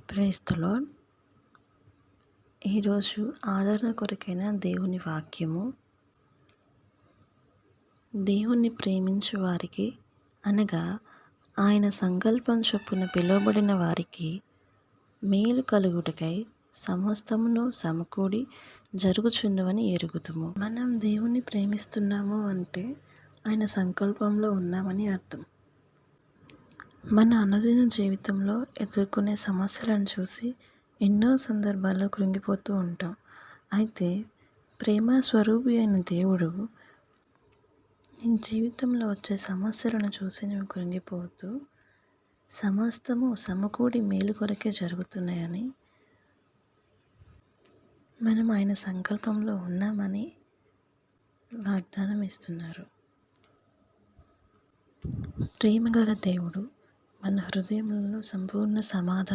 Praise the lord. ఈరోజు ఆదరణ కొరకైన దేవుని వాక్యము. దేవుణ్ణి ప్రేమించు వారికి అనగా ఆయన సంకల్పం చొప్పున పిలువబడిన వారికి మేలు కలుగుటకై సమస్తమును సమకూడి జరుగుచున్నవని ఎరుగుదుము. మనం దేవుణ్ణి ప్రేమిస్తున్నాము అంటే ఆయన సంకల్పంలో ఉన్నామని అర్థం. మన అనుదిన జీవితంలో ఎదుర్కొనే సమస్యలను చూసి ఎన్నో సందర్భాల్లో కృంగిపోతూ ఉంటాం. అయితే ప్రేమ స్వరూపి అయిన దేవుడు నీ జీవితంలో వచ్చే సమస్యలను చూసి నువ్వు కృంగిపోతూ సమస్తము సమకూడి మేలు కొరకే జరుగుతున్నాయని, మనం ఆయన సంకల్పంలో ఉన్నామని వాగ్దానం ఇస్తున్నారు. ప్రేమగల దేవుడు మన హృదయంలో సంపూర్ణ సమాధానం